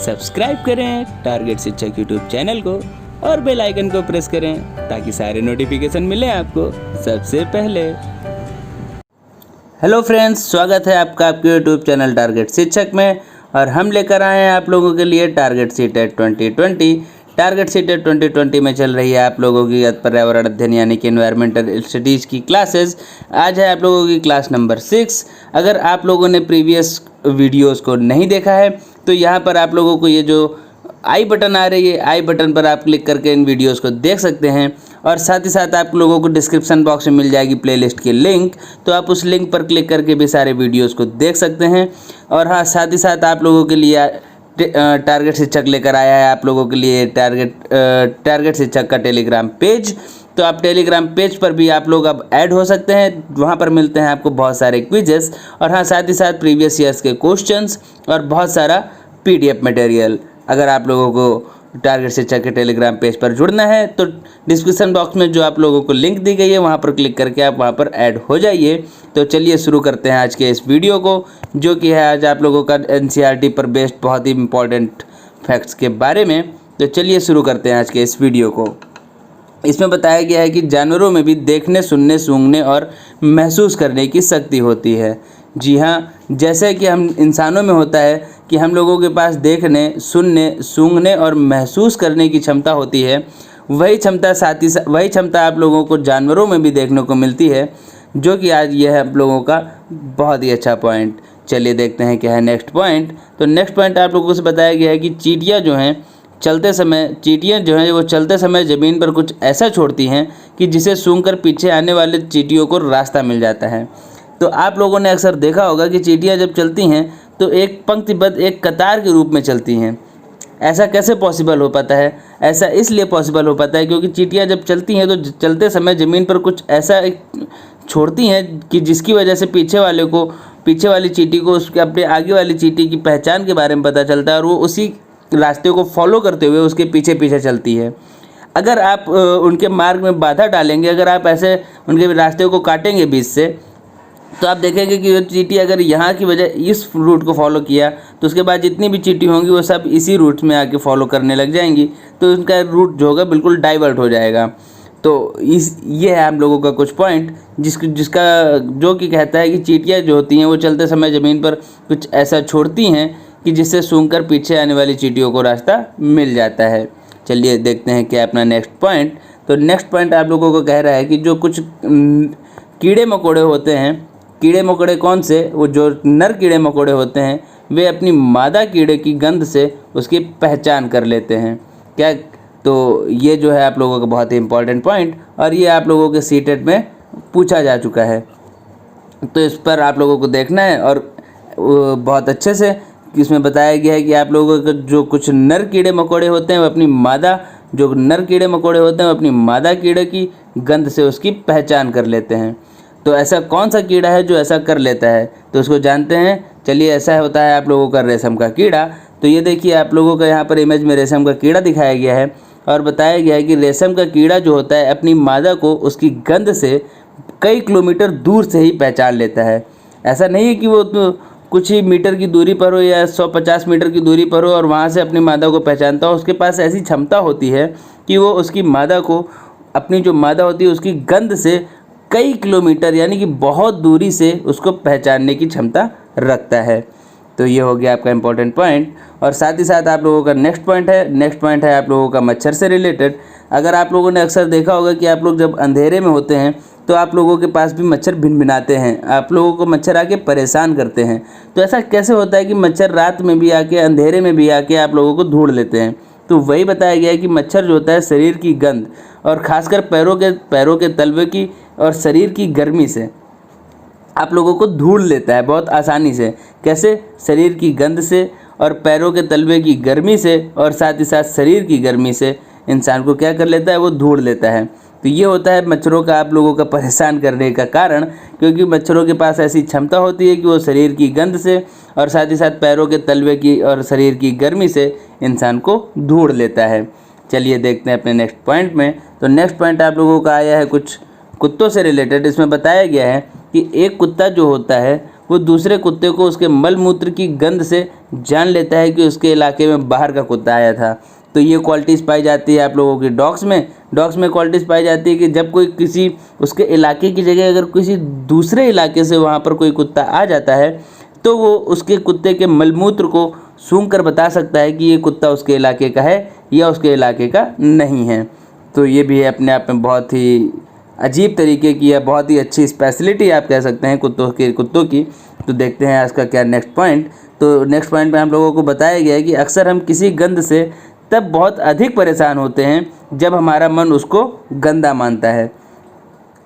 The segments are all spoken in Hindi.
सब्सक्राइब करें टारगेट शिक्षक यूट्यूब चैनल को और बेल आइकन को प्रेस करें ताकि सारे नोटिफिकेशन मिले आपको सबसे पहले। हेलो फ्रेंड्स, स्वागत है आपका आपके यूट्यूब चैनल टारगेट शिक्षक में। और हम लेकर आए हैं आप लोगों के लिए टारगेट सीटेट 2020। टारगेट सीटेट 2020 में चल रही है आप लोगों की पर्यावरण अध्ययन यानी कि एनवायरमेंटल स्टडीज़ की क्लासेस। आज है आप लोगों की क्लास नंबर 6। अगर आप लोगों ने प्रीवियस वीडियोस को नहीं देखा है तो यहाँ पर आप लोगों को ये जो आई बटन आ रही है, आई बटन पर आप क्लिक करके इन वीडियोस को देख सकते हैं। और साथ ही साथ आप लोगों को डिस्क्रिप्शन बॉक्स में मिल जाएगी प्लेलिस्ट की लिंक, तो आप उस लिंक पर क्लिक करके भी सारे वीडियोस को देख सकते हैं। और हाँ, साथ ही साथ आप लोगों के लिए टारगेट शिक्षक लेकर आया है आप लोगों के लिए टारगेट शिक्षक का टेलीग्राम पेज। तो आप टेलीग्राम पेज पर भी आप लोग अब ऐड हो सकते हैं। वहाँ पर मिलते हैं आपको बहुत सारे क्विजेस और हाँ, साथ ही साथ प्रीवियस ईयर्स के क्वेश्चंस और बहुत सारा पीडीएफ मटेरियल। अगर आप लोगों को टारगेट शिक्षक के टेलीग्राम पेज पर जुड़ना है तो डिस्क्रिप्शन बॉक्स में जो आप लोगों को लिंक दी गई है वहाँ पर क्लिक करके आप वहाँ पर ऐड हो जाइए। तो चलिए शुरू करते हैं आज के इस वीडियो को, जो कि है आज आप लोगों का एनसीईआरटी पर बेस्ड बहुत ही इंपॉर्टेंट फैक्ट्स के बारे में। तो चलिए शुरू करते हैं आज के इस वीडियो को। इसमें बताया गया है कि जानवरों में भी देखने, सुनने, सूंघने और महसूस करने की शक्ति होती है। जी हाँ, जैसे कि हम इंसानों में होता है कि हम लोगों के पास देखने, सुनने, सूंघने और महसूस करने की क्षमता होती है, वही क्षमता आप लोगों को जानवरों में भी देखने को मिलती है, जो कि आज यह है आप लोगों का बहुत ही अच्छा पॉइंट। चलिए देखते हैं क्या है नेक्स्ट पॉइंट। तो नेक्स्ट पॉइंट आप लोगों से बताया गया है कि चींटियाँ जो हैं वो चलते समय ज़मीन पर कुछ ऐसा छोड़ती हैं कि जिसे सूंघकर पीछे आने वाले चींटियों को रास्ता मिल जाता है। तो आप लोगों ने अक्सर देखा होगा कि चींटियाँ जब चलती हैं तो एक पंक्तिबद्ध, एक कतार के रूप में चलती हैं। ऐसा कैसे पॉसिबल हो पाता है? ऐसा इसलिए पॉसिबल हो पाता है क्योंकि चींटियाँ जब चलती हैं तो चलते समय ज़मीन पर कुछ ऐसा छोड़ती हैं कि जिसकी वजह से पीछे वाली चींटी को उसके अपने आगे वाली चींटी की पहचान के बारे में पता चलता है और वो उसी रास्ते को फॉलो करते हुए उसके पीछे पीछे चलती है। अगर आप उनके मार्ग में बाधा डालेंगे, अगर आप ऐसे उनके रास्ते को काटेंगे बीच से, तो आप देखेंगे कि वो चींटी अगर यहाँ की वजह इस रूट को फॉलो किया तो उसके बाद जितनी भी चींटी होंगी वो सब इसी रूट में आके फॉलो करने लग जाएंगी, तो उनका रूट जो होगा बिल्कुल डाइवर्ट हो जाएगा। तो ये है हम लोगों का कुछ पॉइंट जिसका जो कि कहता है कि चींटियाँ जो होती हैं वो चलते समय ज़मीन पर कुछ ऐसा छोड़ती हैं कि जिससे सूंघकर पीछे आने वाली चींटियों को रास्ता मिल जाता है। चलिए देखते हैं क्या अपना नेक्स्ट पॉइंट। तो नेक्स्ट पॉइंट आप लोगों को कह रहा है कि जो कुछ कीड़े मकोड़े होते हैं, कीड़े मकोड़े कौन से, वो जो नर कीड़े मकोड़े होते हैं वे अपनी मादा कीड़े की गंध से उसकी पहचान कर लेते हैं। क्या? तो ये जो है आप लोगों का बहुत ही इंपॉर्टेंट पॉइंट और ये आप लोगों के सीटेट में पूछा जा चुका है। तो इस पर आप लोगों को देखना है और बहुत अच्छे से इसमें बताया गया है कि आप लोगों के जो कुछ नर कीड़े मकोड़े होते हैं वो अपनी मादा कीड़े की गंध से उसकी पहचान कर लेते हैं। तो ऐसा कौन सा कीड़ा है जो ऐसा कर लेता है, तो उसको जानते हैं। चलिए, ऐसा होता है आप लोगों का रेशम का कीड़ा। तो ये देखिए आप लोगों का यहाँ पर इमेज में रेशम का कीड़ा दिखाया गया है और बताया गया है कि रेशम का कीड़ा जो होता है अपनी मादा को उसकी गंध से कई किलोमीटर दूर से ही पहचान लेता है। ऐसा नहीं है कि वो कुछ ही मीटर की दूरी पर हो या 150 मीटर की दूरी पर हो और वहाँ से अपनी मादा को पहचानता हो। उसके पास ऐसी क्षमता होती है कि वो उसकी मादा को, अपनी जो मादा होती है उसकी गंध से कई किलोमीटर यानी कि बहुत दूरी से उसको पहचानने की क्षमता रखता है। तो ये हो गया आपका इम्पोर्टेंट पॉइंट। और साथ ही साथ आप लोगों का नेक्स्ट पॉइंट है आप लोगों का मच्छर से रिलेटेड। अगर आप लोगों ने अक्सर देखा होगा कि आप लोग जब अंधेरे में होते हैं तो आप लोगों के पास भी मच्छर भिनभिनाते हैं, आप लोगों को मच्छर आके परेशान करते हैं। तो ऐसा कैसे होता है कि मच्छर रात में भी आके, अंधेरे में भी आके आप लोगों को ढूंढ लेते हैं? तो वही बताया गया है कि मच्छर जो होता है शरीर की गंध और ख़ासकर पैरों के तलवे की और शरीर की गर्मी से आप लोगों को ढूंढ लेता है बहुत आसानी से। कैसे? शरीर की गंध से और पैरों के तलवे की गर्मी से और साथ ही साथ शरीर की गर्मी से इंसान को क्या कर लेता है, वो ढूंढ लेता है। तो ये होता है मच्छरों का आप लोगों का परेशान करने का कारण, क्योंकि मच्छरों के पास ऐसी क्षमता होती है कि वो शरीर की गंध से और साथ ही साथ पैरों के तलवे की और शरीर की गर्मी से इंसान को ढूंढ लेता है। चलिए देखते हैं अपने नेक्स्ट पॉइंट में। तो नेक्स्ट पॉइंट आप लोगों का आया है कुछ कुत्तों से रिलेटेड। इसमें बताया गया है कि एक कुत्ता जो होता है वो दूसरे कुत्ते को उसके मल मूत्र की गंध से जान लेता है कि उसके इलाके में बाहर का कुत्ता आया था। तो ये क्वालिटीज़ पाई जाती है आप लोगों की डॉग्स में क्वालिटीज़ पाई जाती है कि जब कोई किसी उसके इलाके की जगह अगर किसी दूसरे इलाके से वहाँ पर कोई कुत्ता आ जाता है तो वो उसके कुत्ते के मलमूत्र को सूंघ कर बता सकता है कि ये कुत्ता उसके इलाके का है या उसके इलाके का नहीं है। तो ये भी है अपने आप में बहुत ही अजीब तरीके की या बहुत ही अच्छी स्पेशलिटी आप कह सकते हैं कुत्तों की। तो देखते हैं आज का क्या नेक्स्ट पॉइंट। तो नेक्स्ट पॉइंट में हम लोगों को बताया गया है कि अक्सर हम किसी गंध से तब बहुत अधिक परेशान होते हैं जब हमारा मन उसको गंदा मानता है।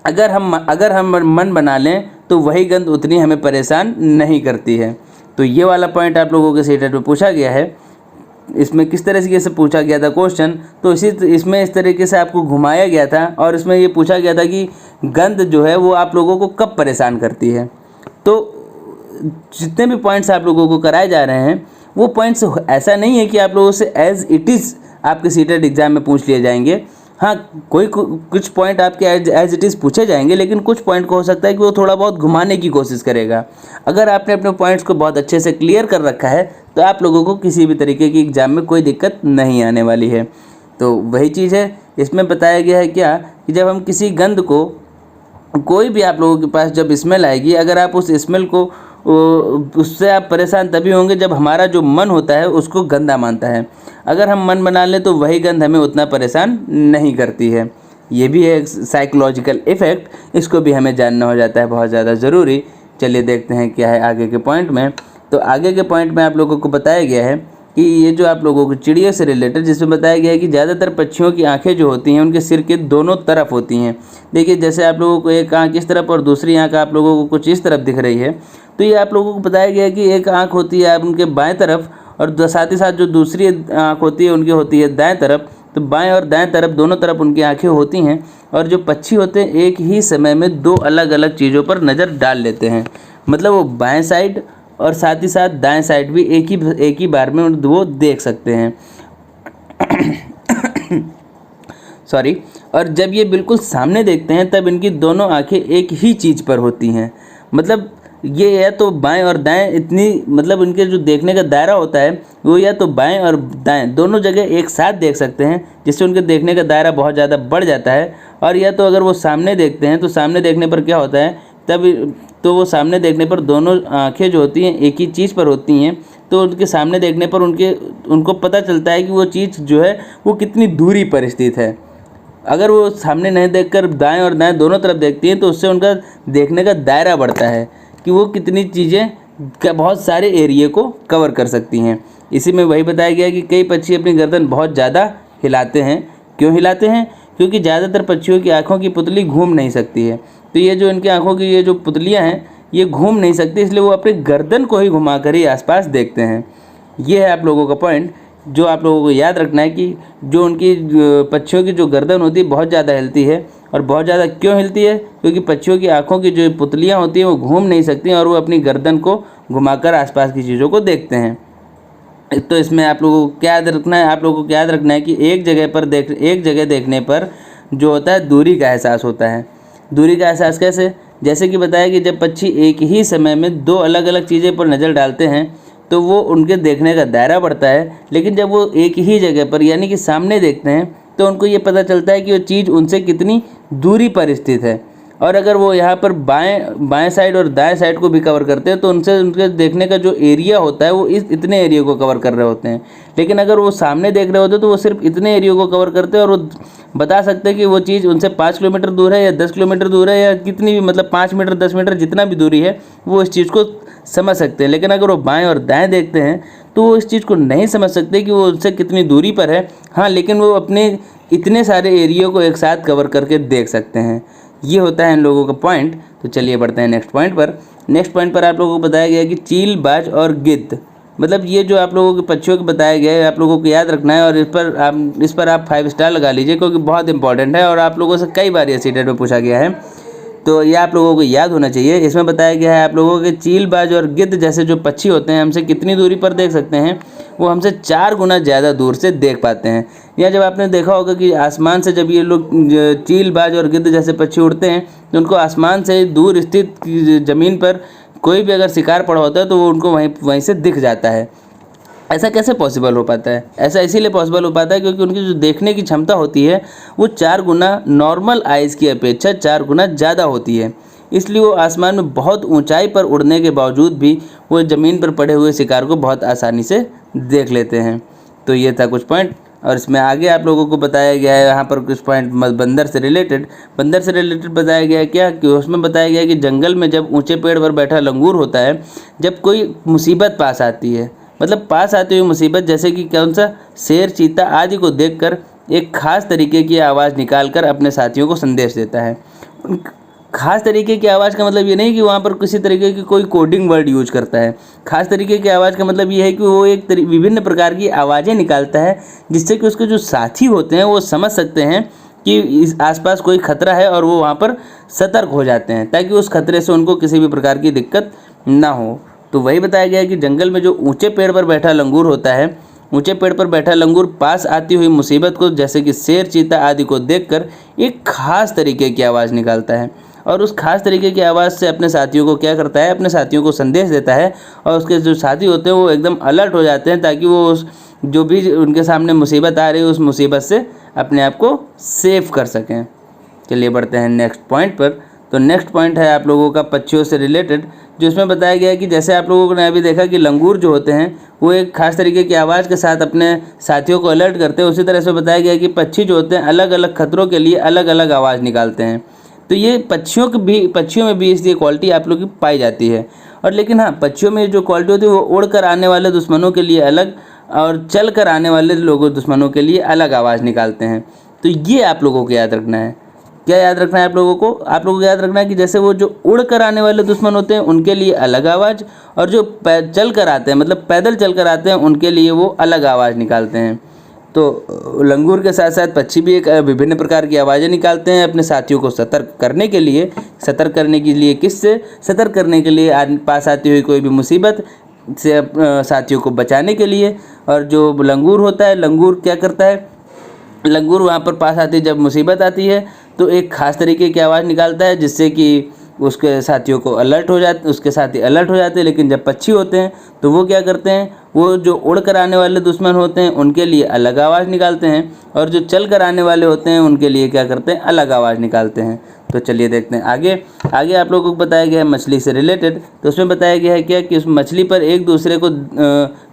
अगर हम मन बना लें तो वही गंध उतनी हमें परेशान नहीं करती है। तो ये वाला पॉइंट आप लोगों के सीटेट पे पूछा गया है। इसमें किस तरीके से पूछा गया था क्वेश्चन, तो इसमें इस तरीके से आपको घुमाया गया था और इसमें ये पूछा गया था कि गंध जो है वो आप लोगों को कब परेशान करती है। तो जितने भी पॉइंट्स आप लोगों को कराए जा रहे हैं वो पॉइंट्स ऐसा नहीं है कि आप लोगों से एज इट इज़ आपके सीटेट एग्जाम में पूछ लिए जाएंगे। हाँ, कुछ पॉइंट आपके एज इट इज़ पूछे जाएंगे, लेकिन कुछ पॉइंट को हो सकता है कि वो थोड़ा बहुत घुमाने की कोशिश करेगा। अगर आपने अपने पॉइंट्स को बहुत अच्छे से क्लियर कर रखा है तो आप लोगों को किसी भी तरीके की एग्ज़ाम में कोई दिक्कत नहीं आने वाली है। तो वही चीज़ है, इसमें बताया गया है क्या कि जब हम किसी गंध को, कोई भी आप लोगों के पास जब स्मेल आएगी, अगर आप उस स्मेल को उससे आप परेशान तभी होंगे जब हमारा जो मन होता है उसको गंदा मानता है। अगर हम मन बना लें तो वही गंध हमें उतना परेशान नहीं करती है। ये भी है एक साइकोलॉजिकल इफ़ेक्ट, इसको भी हमें जानना हो जाता है बहुत ज़्यादा ज़रूरी। चलिए देखते हैं क्या है आगे के पॉइंट में। तो आगे के पॉइंट में आप लोगों को बताया गया है कि ये जो आप लोगों को चिड़ियों से रिलेटेड, जिसमें बताया गया है कि ज़्यादातर पक्षियों की आँखें जो होती हैं उनके सिर के दोनों तरफ होती हैं। देखिए जैसे आप लोगों को एक आँख इस तरफ और दूसरी आँख आप लोगों को कुछ इस तरफ दिख रही है। तो ये आप लोगों को बताया गया है कि एक आँख होती है उनके बाएं तरफ और साथ ही साथ जो दूसरी आँख होती है उनकी होती है दाएं तरफ। तो बाएं और दाएं तरफ दोनों तरफ उनकी आँखें होती हैं और जो पक्षी होते हैं एक ही समय में दो अलग अलग चीज़ों पर नज़र डाल लेते हैं। मतलब वो बाएं साइड और साथ ही साथ दाएं साइड भी एक ही बार में वो देख सकते हैं। सॉरी। और जब ये बिल्कुल सामने देखते हैं तब इनकी दोनों आंखें एक ही चीज़ पर होती हैं। मतलब ये या तो बाएं और दाएं इतनी, मतलब इनके जो देखने का दायरा होता है वो या तो बाएं और दाएं दोनों जगह एक साथ देख सकते हैं, जिससे उनके देखने का दायरा बहुत ज़्यादा बढ़ जाता है। और या तो अगर वो सामने देखते हैं तो सामने देखने पर क्या होता है तब तो वो सामने देखने पर दोनों आँखें जो होती हैं एक ही चीज़ पर होती हैं। तो उनके सामने देखने पर उनको पता चलता है कि वो चीज़ जो है वो कितनी दूरी पर स्थित है। अगर वो सामने नहीं देखकर दाएं और दाएं दोनों तरफ देखती हैं तो उससे उनका देखने का दायरा बढ़ता है कि वो कितनी चीज़ें बहुत सारे एरिए को कवर कर सकती हैं। इसी में वही बताया गया कि कई पक्षी अपनी गर्दन बहुत ज़्यादा हिलाते हैं। क्यों हिलाते हैं? क्योंकि ज़्यादातर पक्षियों की आँखों की पुतली घूम नहीं सकती है। तो ये जो इनकी आँखों की ये जो पुतलियाँ हैं ये घूम नहीं सकती, इसलिए वो अपनी गर्दन को ही घुमाकर ही आसपास देखते हैं। ये है आप लोगों का पॉइंट जो आप लोगों को याद रखना है कि जो उनकी पक्षियों की जो गर्दन होती है बहुत ज़्यादा हिलती है। और बहुत ज़्यादा क्यों हिलती है? क्योंकि पक्षियों की आँखों की जो पुतलियाँ होती हैं वो घूम नहीं सकती और वो अपनी गर्दन को घुमाकर आसपास की चीज़ों को देखते हैं। तो इसमें आप लोगों को क्या याद रखना है? आप लोगों को याद रखना है कि एक जगह देखने पर जो होता है दूरी का एहसास होता है। दूरी का एहसास कैसे? जैसे कि बताया कि जब पक्षी एक ही समय में दो अलग अलग चीज़ें पर नज़र डालते हैं तो वो उनके देखने का दायरा बढ़ता है। लेकिन जब वो एक ही जगह पर यानी कि सामने देखते हैं तो उनको ये पता चलता है कि वो चीज़ उनसे कितनी दूरी पर स्थित है। और अगर वो यहाँ पर बाएं साइड और दाएं साइड को भी कवर करते हैं तो उनके देखने का जो एरिया होता है वो इतने एरिया को कवर कर रहे होते हैं। लेकिन अगर वो सामने देख रहे होते हैं तो वो सिर्फ इतने एरिया को कवर करते हैं और वो बता सकते हैं कि वो चीज़ उनसे 5 किलोमीटर दूर है या 10 किलोमीटर दूर है या कितनी भी, मतलब 5 मीटर 10 मीटर जितना भी दूरी है वो इस चीज़ को समझ सकते हैं। लेकिन अगर वो बाएँ और दाएँ देखते हैं तो वो इस चीज़ को नहीं समझ सकते कि वो उनसे कितनी दूरी पर है। हाँ, लेकिन वो अपने इतने सारे एरिया को एक साथ कवर करके देख सकते हैं। ये होता है इन लोगों का पॉइंट। तो चलिए बढ़ते हैं नेक्स्ट पॉइंट पर। नेक्स्ट पॉइंट पर आप लोगों को बताया गया कि चील, बाज और गिद्ध, मतलब ये जो आप लोगों के पक्षियों को बताया गया है आप लोगों को याद रखना है और इस पर आप 5 स्टार लगा लीजिए क्योंकि बहुत इंपॉर्टेंट है और आप लोगों से कई बार ये सीटेट में पूछा गया है। तो ये आप लोगों को याद होना चाहिए। इसमें बताया गया है आप लोगों के चील, बाज और गिद्ध जैसे जो पक्षी होते हैं हमसे कितनी दूरी पर देख सकते हैं? वो हमसे 4 गुना ज़्यादा दूर से देख पाते हैं। या जब आपने देखा होगा कि आसमान से जब ये लोग चील, बाज और गिद्ध जैसे पक्षी उड़ते हैं तो उनको आसमान से दूर स्थित ज़मीन पर कोई भी अगर शिकार पड़ा होता है तो वो उनको वहीं से दिख जाता है। ऐसा कैसे पॉसिबल हो पाता है? ऐसा इसीलिए पॉसिबल हो पाता है क्योंकि उनकी जो देखने की क्षमता होती है वो 4 गुना नॉर्मल आइज़ की अपेक्षा 4 गुना ज़्यादा होती है। इसलिए वो आसमान में बहुत ऊंचाई पर उड़ने के बावजूद भी वो ज़मीन पर पड़े हुए शिकार को बहुत आसानी से देख लेते हैं। तो ये था कुछ पॉइंट, और इसमें आगे आप लोगों को बताया गया है यहाँ पर कुछ पॉइंट बंदर से रिलेटेड बताया गया है क्या कि उसमें बताया गया है कि जंगल में जब ऊंचे पेड़ पर बैठा लंगूर होता है, जब कोई मुसीबत पास आती है, मतलब पास आती हुई मुसीबत जैसे कि कौन सा शेर, चीता आदि को देखकर एक खास तरीके की आवाज़ निकालकर अपने साथियों को संदेश देता है। खास तरीके की आवाज़ का मतलब ये नहीं कि वहाँ पर किसी तरीके की कोई कोडिंग वर्ड यूज करता है। खास तरीके की आवाज़ का मतलब ये है कि वो एक विभिन्न प्रकार की आवाज़ें निकालता है जिससे कि उसके जो साथी होते हैं वो समझ सकते हैं कि इस आसपास कोई खतरा है और वो वहाँ पर सतर्क हो जाते हैं ताकि उस खतरे से उनको किसी भी प्रकार की दिक्कत ना हो। तो वही बताया गया है कि जंगल में जो ऊंचे पेड़ पर बैठा लंगूर होता है, ऊंचे पेड़ पर बैठा लंगूर पास आती हुई मुसीबत को जैसे कि शेर, चीता आदि को देखकर एक खास तरीके की आवाज़ निकालता है और उस खास तरीके की आवाज़ से अपने साथियों को क्या करता है, अपने साथियों को संदेश देता है और उसके जो साथी होते हैं वो एकदम अलर्ट हो जाते हैं ताकि वो उस जो भी उनके सामने मुसीबत आ रही है उस मुसीबत से अपने आप को सेव कर सकें। चलिए बढ़ते हैं नेक्स्ट पॉइंट पर। तो नेक्स्ट पॉइंट है आप लोगों का पक्षियों से रिलेटेड, जो इसमें बताया गया है कि जैसे आप लोगों ने अभी देखा कि लंगूर जो होते हैं वो एक खास तरीके की आवाज़ के साथ अपने साथियों को अलर्ट करते हैं, उसी तरह से बताया गया है कि पक्षी जो होते हैं अलग अलग खतरों के लिए अलग अलग आवाज़ निकालते हैं। तो ये पक्षियों में भी इसलिए क्वालिटी आप लोग की पाई जाती है। और लेकिन हाँ, पक्षियों में जो क्वालिटी होती है वो उड़ कर आने वाले दुश्मनों के लिए अलग और चल कर आने वाले दुश्मनों के लिए अलग आवाज़ निकालते हैं। तो ये आप लोगों को याद रखना है। क्या याद रखना है आप लोगों को याद रखना है कि जैसे वो जो उड़ कर आने वाले दुश्मन होते हैं उनके लिए अलग आवाज़, और जो चल कर आते हैं मतलब पैदल चल कर आते हैं उनके लिए वो अलग आवाज़ निकालते हैं। तो लंगूर के साथ साथ पक्षी भी एक विभिन्न प्रकार की आवाज़ें निकालते हैं अपने साथियों को सतर्क करने के लिए किससे सतर्क करने के लिए पास आती हुई कोई भी मुसीबत से साथियों को बचाने के लिए। और जो लंगूर होता है, लंगूर क्या करता है, लंगूर वहाँ पर पास आती जब मुसीबत आती है तो एक ख़ास तरीके की आवाज़ निकालता है जिससे कि उसके साथियों को उसके साथी अलर्ट हो जाते हैं। लेकिन जब पक्षी होते हैं तो वो क्या करते हैं, वो जो उड़ कर आने वाले दुश्मन होते हैं उनके लिए अलग आवाज़ निकालते हैं और जो चल कर आने वाले होते हैं उनके लिए क्या करते हैं, अलग आवाज़ निकालते हैं। तो चलिए देखते हैं आगे आप लोगों को बताया गया है मछली से रिलेटेड। तो उसमें बताया गया है क्या कि उस मछली पर एक दूसरे को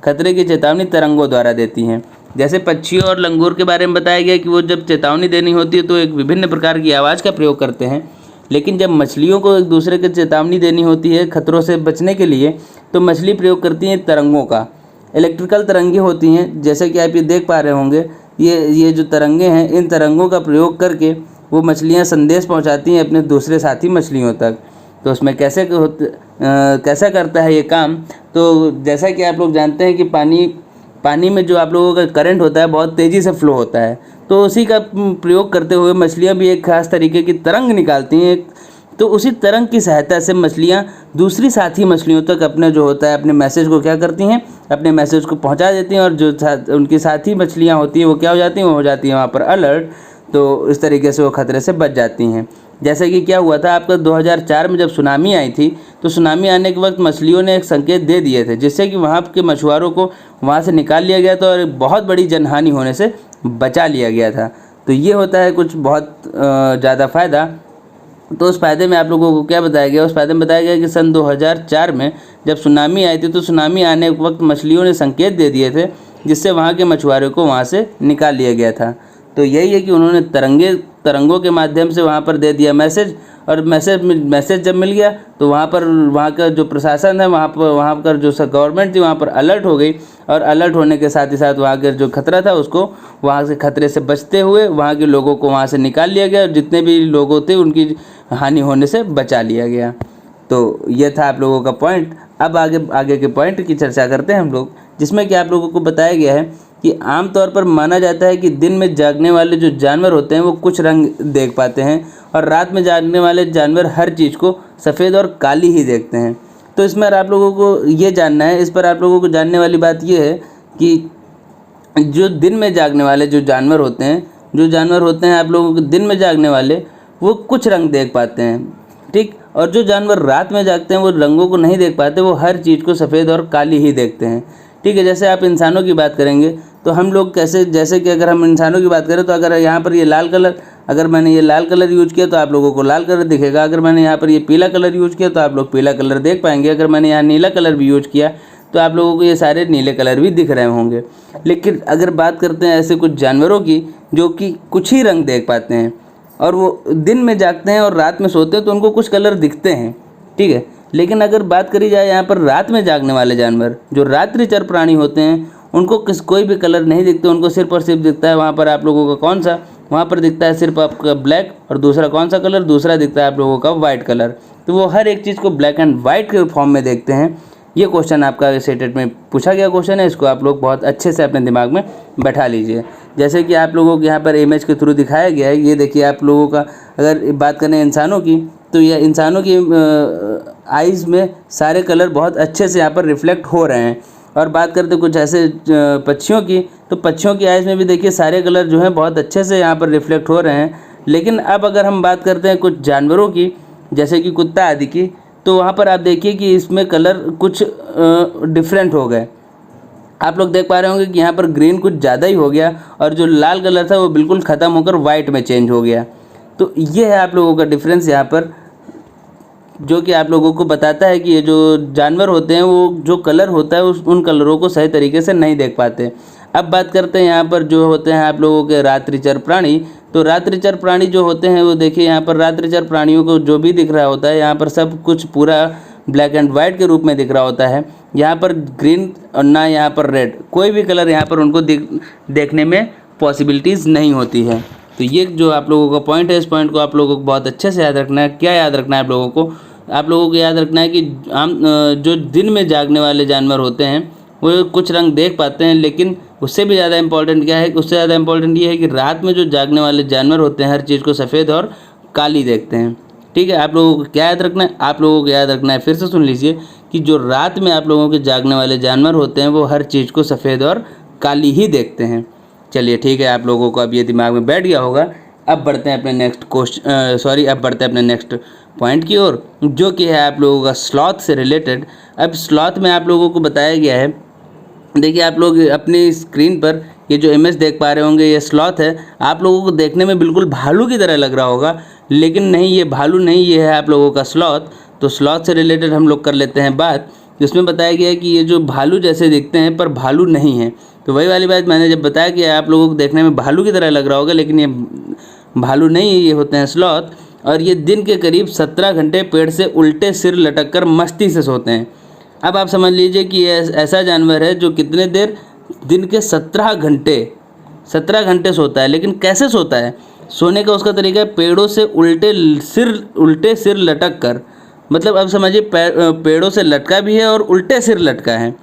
खतरे की चेतावनी तरंगों द्वारा देती हैं। जैसे पक्षियों और लंगूर के बारे में बताया गया कि वो जब चेतावनी देनी होती है तो एक विभिन्न प्रकार की आवाज़ का प्रयोग करते हैं, लेकिन जब मछलियों को एक दूसरे को चेतावनी देनी होती है खतरों से बचने के लिए तो मछली प्रयोग करती हैं तरंगों का। इलेक्ट्रिकल तरंगें होती हैं, जैसे कि आप ये देख पा रहे होंगे, ये जो तरंगें हैं इन तरंगों का प्रयोग करके वो मछलियाँ संदेश पहुँचाती हैं अपने दूसरे साथी मछलियों तक। तो उसमें कैसा करता है ये काम, तो जैसा कि आप लोग जानते हैं कि पानी में जो आप लोगों का करंट होता है बहुत तेज़ी से फ्लो होता है, तो उसी का प्रयोग करते हुए मछलियाँ भी एक खास तरीके की तरंग निकालती हैं। तो उसी तरंग की सहायता से मछलियाँ दूसरी साथी मछलियों तक अपने मैसेज को क्या करती हैं, अपने मैसेज को पहुंचा देती हैं और जो उनकी साथी मछलियाँ होती हैं वो क्या हो जाती हैं, वहाँ पर अलर्ट। तो इस तरीके से वो खतरे से बच जाती हैं। जैसे कि क्या हुआ था आपका 2004 में जब सुनामी आई थी, तो सुनामी आने के वक्त मछलियों ने एक संकेत दे दिए थे जिससे कि वहाँ के मछुआरों को वहाँ से निकाल लिया गया था और एक बहुत बड़ी जनहानि होने से बचा लिया गया था। तो ये होता है कुछ बहुत ज़्यादा फ़ायदा। तो उस फ़ायदे में आप लोगों को क्या बताया गया, उस फ़ायदे में बताया गया कि सन 2004 में जब सुनामी आई थी तो सुनामी आने के वक्त मछलियों ने संकेत दे दिए थे जिससे वहाँ के मछुआरों को वहाँ से निकाल लिया गया था। तो यही है कि उन्होंने तरंगों के माध्यम से वहाँ पर दे दिया मैसेज, और मैसेज जब मिल गया तो वहाँ का जो प्रशासन है वहाँ पर जो गवर्नमेंट थी वहाँ पर अलर्ट हो गई, और अलर्ट होने के साथ ही साथ वहाँ का जो खतरा था उसको वहाँ से खतरे से बचते हुए वहाँ के लोगों को वहाँ से निकाल लिया गया और जितने भी लोग थे उनकी हानि होने से बचा लिया गया। तो ये था आप लोगों का पॉइंट। अब आगे के पॉइंट की चर्चा करते हैं हम लोग, जिसमें कि आप लोगों को बताया गया है कि आमतौर पर माना जाता है कि दिन में जागने वाले जो जानवर होते हैं वो कुछ रंग देख पाते हैं और रात में जागने वाले जानवर हर चीज़ को सफ़ेद और काली ही देखते हैं। तो इसमें आप लोगों को ये जानना है, इस पर आप लोगों को जानने वाली बात ये है कि जो दिन में जागने वाले जो जानवर होते हैं आप लोगों को दिन में जागने वाले वो कुछ रंग देख पाते हैं, ठीक। और जो जानवर रात में जागते हैं वो रंगों को नहीं देख पाते, वो हर चीज़ को सफ़ेद और काली ही देखते हैं। ठीक है, जैसे आप इंसानों की बात करेंगे तो हम लोग कैसे, जैसे कि अगर हम इंसानों की बात करें तो अगर यहाँ पर ये लाल कलर, अगर मैंने ये लाल कलर यूज किया तो आप लोगों को लाल कलर दिखेगा। अगर मैंने यहाँ पर ये पीला कलर यूज किया तो आप लोग पीला कलर देख पाएंगे। अगर मैंने यहाँ नीला कलर भी यूज किया तो आप लोगों को ये सारे नीले कलर भी दिख रहे होंगे। लेकिन अगर बात करते हैं ऐसे कुछ जानवरों की जो कि कुछ ही रंग देख पाते हैं और वो दिन में जागते हैं और रात में सोते हैं तो उनको कुछ कलर दिखते हैं। ठीक है, लेकिन अगर बात करी जाए यहाँ पर रात में जागने वाले जानवर जो रात्रिचर प्राणी होते हैं उनको कोई भी कलर नहीं दिखते, उनको सिर्फ और सिर्फ दिखता है वहाँ पर आप लोगों का कौन सा, वहाँ पर दिखता है सिर्फ आपका ब्लैक, और दूसरा कौन सा कलर, दूसरा दिखता है आप लोगों का वाइट कलर। तो वो हर एक चीज़ को ब्लैक एंड वाइट के फॉर्म में देखते हैं। ये क्वेश्चन आपका सेटेट में पूछा गया क्वेश्चन है, इसको आप लोग बहुत अच्छे से अपने दिमाग में बैठा लीजिए। जैसे कि आप लोगों को यहाँ पर इमेज के थ्रू दिखाया गया है, ये देखिए आप लोगों का, अगर बात करें इंसानों की तो यह इंसानों की आइज़ में सारे कलर बहुत अच्छे से यहाँ पर रिफ्लेक्ट हो रहे हैं। और बात करते कुछ ऐसे पक्षियों की, तो पक्षियों की आइज़ में भी देखिए सारे कलर जो हैं बहुत अच्छे से यहाँ पर रिफ्लेक्ट हो रहे हैं। लेकिन अब अगर हम बात करते हैं कुछ जानवरों की, जैसे कि कुत्ता आदि की, तो वहाँ पर आप देखिए कि इसमें कलर कुछ डिफरेंट हो गए। आप लोग देख पा रहे होंगे कि यहाँ पर ग्रीन कुछ ज़्यादा ही हो गया और जो लाल कलर था वो बिल्कुल ख़त्म होकर वाइट में चेंज हो गया। तो ये है आप लोगों का डिफरेंस यहाँ पर, जो कि आप लोगों को बताता है कि ये जो जानवर होते हैं वो जो कलर होता है उन कलरों को सही तरीके से नहीं देख पाते। अब बात करते हैं यहाँ पर जो होते हैं आप लोगों के रात्रिचर प्राणी। तो रात्रिचर प्राणी जो होते हैं वो देखिए यहाँ पर रात्रिचर प्राणियों को जो भी दिख रहा होता है यहाँ पर सब कुछ पूरा ब्लैक एंड वाइट के रूप में दिख रहा होता है। यहाँ पर ग्रीन और ना यहाँ पर रेड, कोई भी कलर यहाँ पर उनको देखने में पॉसिबिलिटीज़ नहीं होती है। तो ये जो आप लोगों का पॉइंट है, इस पॉइंट को आप लोगों को बहुत अच्छे से याद रखना है। क्या याद रखना है आप लोगों को? आप लोगों को याद रखना है कि हम जो दिन में जागने वाले जानवर होते हैं वो कुछ रंग देख पाते हैं, लेकिन उससे भी ज़्यादा इम्पोर्टेंट क्या है, उससे ज़्यादा इम्पोर्टेंट ये है कि रात में जो जागने वाले जानवर होते हैं हर चीज़ को सफ़ेद और काली देखते हैं। ठीक है, आप लोगों को क्या याद रखना है? आप लोगों को याद रखना है, फिर से सुन लीजिए, कि जो रात में आप लोगों के जागने वाले जानवर होते हैं वो हर चीज़ को सफ़ेद और काली ही देखते हैं। चलिए ठीक है, आप लोगों को अब ये दिमाग में बैठ गया होगा। अब बढ़ते हैं अपने नेक्स्ट पॉइंट की ओर, जो कि है आप लोगों का स्लॉथ से रिलेटेड। अब स्लॉथ में आप लोगों को बताया गया है, देखिए आप लोग अपनी स्क्रीन पर ये जो इमेज देख पा रहे होंगे ये स्लॉथ है। आप लोगों को देखने में बिल्कुल भालू की तरह लग रहा होगा, लेकिन नहीं, ये भालू नहीं, ये है आप लोगों का स्लॉथ। तो स्लॉथ से रिलेटेड हम लोग कर लेते हैं बात, जिसमें बताया गया है कि ये जो भालू जैसे दिखते हैं पर भालू नहीं है। तो वही वाली बात मैंने जब बताया कि आप लोगों को देखने में भालू की तरह लग रहा होगा, लेकिन ये भालू नहीं है, ये होते हैं स्लॉथ। और ये दिन के करीब 17 घंटे पेड़ से उल्टे सिर लटक कर मस्ती से सोते हैं। अब आप समझ लीजिए कि ये ऐसा जानवर है जो कितने देर, दिन के 17 घंटे सोता है। लेकिन कैसे सोता है? सोने का उसका तरीका है पेड़ों से उल्टे सिर लटक कर, मतलब अब समझिए पेड़ों से लटका भी है और उल्टे सिर लटका है।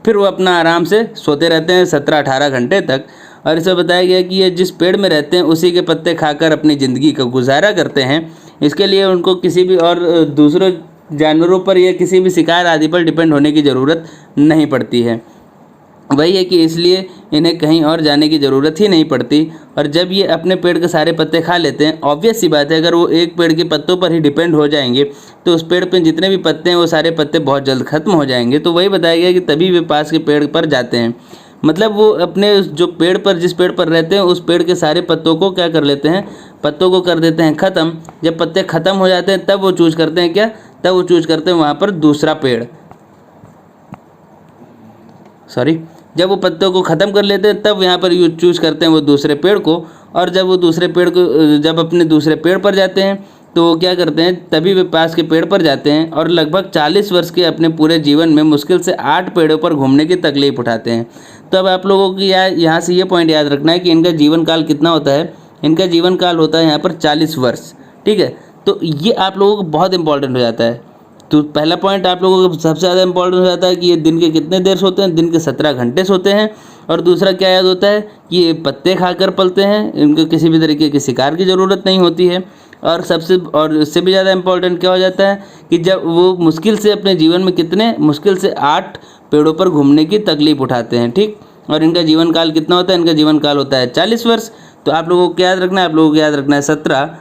फिर वो अपना आराम से सोते रहते हैं 17-18 घंटे तक। और इसे बताया गया कि ये जिस पेड़ में रहते हैं उसी के पत्ते खाकर अपनी ज़िंदगी का गुजारा करते हैं। इसके लिए उनको किसी भी और दूसरे जानवरों पर या किसी भी शिकार आदि पर डिपेंड होने की ज़रूरत नहीं पड़ती है। वही है कि इसलिए इन्हें कहीं और जाने की ज़रूरत ही नहीं पड़ती। और जब ये अपने पेड़ के सारे पत्ते खा लेते हैं, ऑब्वियस सी बात है अगर वो एक पेड़ के पत्तों पर ही डिपेंड हो जाएंगे तो उस पेड़ पे जितने भी पत्ते हैं वो सारे पत्ते बहुत जल्द ख़त्म हो जाएंगे। तो वही बताया गया कि तभी वे पास के पेड़ पर जाते हैं, मतलब वो अपने जो पेड़ पर, जिस पेड़ पर रहते हैं उस पेड़ के सारे पत्तों को क्या कर लेते हैं, पत्तों को कर देते हैं ख़त्म। जब पत्ते ख़त्म हो जाते हैं तब वो चूज करते हैं क्या, तब वो चूज करते हैं वहाँ पर दूसरा पेड़, जब वो पत्तों को ख़त्म कर लेते हैं तब यहाँ पर चूज करते हैं वो दूसरे पेड़ को। और जब वो दूसरे पेड़ को, जब अपने दूसरे पेड़ पर जाते हैं तो वो क्या करते हैं, तभी वे पास के पेड़ पर जाते हैं और लगभग 40 वर्ष के अपने पूरे जीवन में मुश्किल से 8 पेड़ों पर घूमने की तकलीफ उठाते हैं। तो अब आप लोगों की यहाँ से ये पॉइंट याद रखना है कि इनका जीवन काल कितना होता है। इनका जीवन काल होता है यहाँ पर 40 वर्ष। ठीक है, तो ये आप लोगों को बहुत इंपॉर्टेंट हो जाता है। तो पहला पॉइंट आप लोगों को सबसे ज़्यादा इंपॉर्टेंट हो जाता है कि ये दिन के कितने देर सोते हैं, दिन के 17 घंटे सोते हैं। और दूसरा क्या याद होता है कि ये पत्ते खाकर पलते हैं, इनको किसी भी तरीके की शिकार की ज़रूरत नहीं होती है। और इससे भी ज़्यादा इम्पोर्टेंट क्या हो जाता है कि जब वो मुश्किल से अपने जीवन में मुश्किल से 8 पेड़ों पर घूमने की तकलीफ उठाते हैं। ठीक, और इनका जीवन काल कितना होता है, इनका जीवन काल होता है 40 वर्ष। तो आप लोगों को क्या याद रखना है, आप लोगों को याद रखना है 17